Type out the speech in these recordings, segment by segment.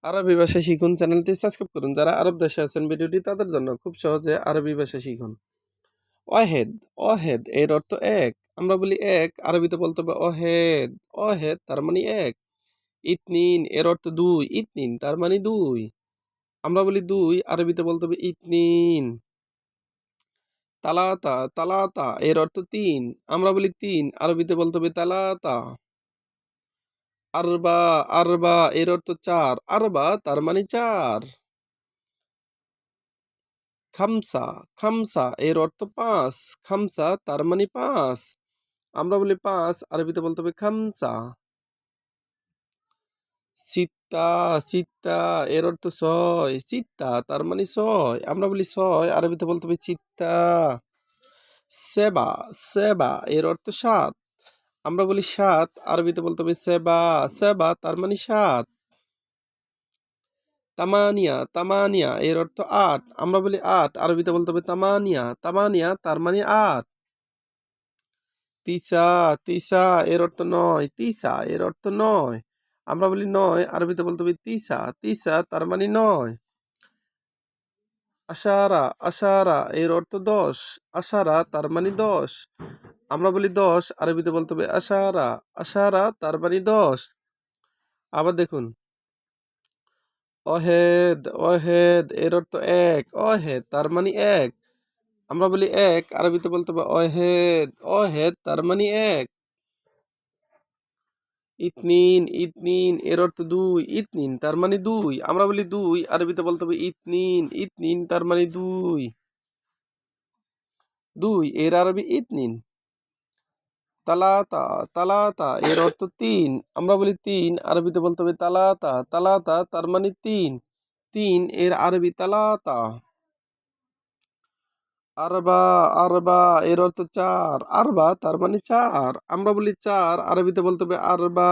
আরবি ভাষা শিখুন চ্যানেলটি সাবস্ক্রাইব করুন। যারা আরব দেশে আছেন ভিডিওটি তাদের জন্য খুব সহজে আরবি ভাষা শিখুন। ওয়াহেদ, অহেদ এর অর্থ এক। আমরা বলি এক, আরবিতে বলতে হবে অহেদ। অহেদ তার মানে এক। ইতনিন এর অর্থ দুই। ইতনিন তার মানে দুই। আমরা বলি দুই, আরবিতে বলতে হবে ইতনিন। তালাতা, তালাতা এর অর্থ তিন। আমরা বলি তিন, আরবিতে বলতে হবে তালাতা। আরবা, আরবা এর অর্থ চার। আরবা তার মানে চার। খামসা, খামসা এর অর্থ পাঁচ। খামসা তার মানে পাঁচ। আমরা বলি পাঁচ, আরবিতে বলতে হবে খামসা। সিত্তা, সিত্তা এর অর্থ ছয়। চিত্তা তার মানে ছয়। আমরা বলি ছয়, আরবিতে বলতে হবে চিত্তা। সেবা, সেবা এর অর্থ সাত। আমরা বলি সাত, আরবিতে বলতে হবে সেবা। সেবা তার মানে সাত। তামানিয়া, তামানিয়া এর অর্থ আট। আমরা বলি আট, আরবিতে বলতে হবে তামানিয়া। তামানিয়া তার মানে আট। তিসা, তিসা এর অর্থ নয়। তিসা এর অর্থ নয়। আমরা বলি নয়, আরবিতে বলতে হবে তিসা। তিসা তার মানে নয়। আশারা, আশারা এর অর্থ দশ। আশারা তার মানে দশ। আমরা বলি দশ, আরবিতে বলতে হবে আশারা। আশারা তার মানে দশ। আবার দেখুন, অহেদ, অহেদ এর অর্থ এক। অহেদ তার মানে এক। আমরা বলি এক, আরবিতে বলতে হবে অহেদ। অহেদ তার মানে এক। ইতনিন, ইতনিন এর অর্থ দুই। ইতনিন তার মানে দুই। আমরা বলি দুই, আরবিতে বলতে হবে ইতনিন। ইতনিন তার মানে দুই। দুই এর আরবি ইতনিন। তালাতা, তালাতা এর অর্থ তিন। আমরা বলি তিন, আরবিতে বলতে হবে তালাতা। তালাতা তার মানে তিন। তিন এর আরবি তালাতা। আরবা, আরবা এর অর্থ চার। আরবা তার মানে চার। আমরা বলি চার, আরবিতে বলতে হবে আরবা।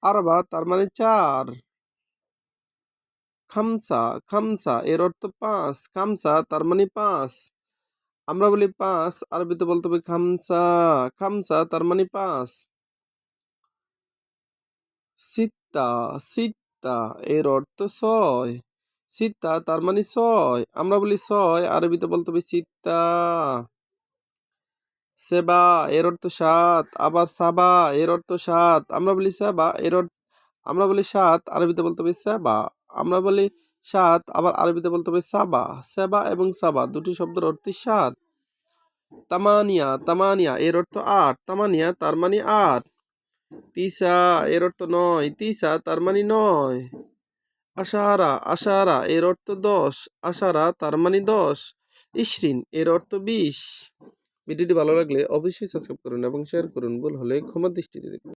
আরবা তার মানে চার। খামসা, খামসা এর অর্থ পাঁচ। খামসা তার মানে পাঁচ। আমরা বলি পাঁচ, আরবিতে বলতে হবে খামসা। খামসা তার মানে পাঁচ। সিত্তা, সিত্তা এর অর্থ ছয়। সিত্তা তার মানে ছয়। আমরা বলি ছয়, আরবিতে বলতে হবে সিত্তা। সেবা এর অর্থ সাত। আবার সাবা এর অর্থ সাত। আমরা বলি সাবা এর অর্থ, আমরা বলি সাত, আরবিতে বলতে হবে সেবা। আমরা বলি সাত, আবার আরবিতে বলতে হবে সাবা। সেবা এবং সাবা দুটি শব্দের অর্থ সাত। তামানিয়া, তামানিয়া এর অর্থ আট। তামানিয়া তার মানে আট। তিসা এর অর্থ নয়। তিসা তার মানে নয়। আশারা, আশারা এর অর্থ দশ। আশারা তার মানে দশ। ইশরিন এর অর্থ 20। ভিডিওটি ভালো লাগলে অবশ্যই সাবস্ক্রাইব করুন এবং শেয়ার করুন। ভুল হলে ক্ষমা দৃষ্টিতে দেখুন।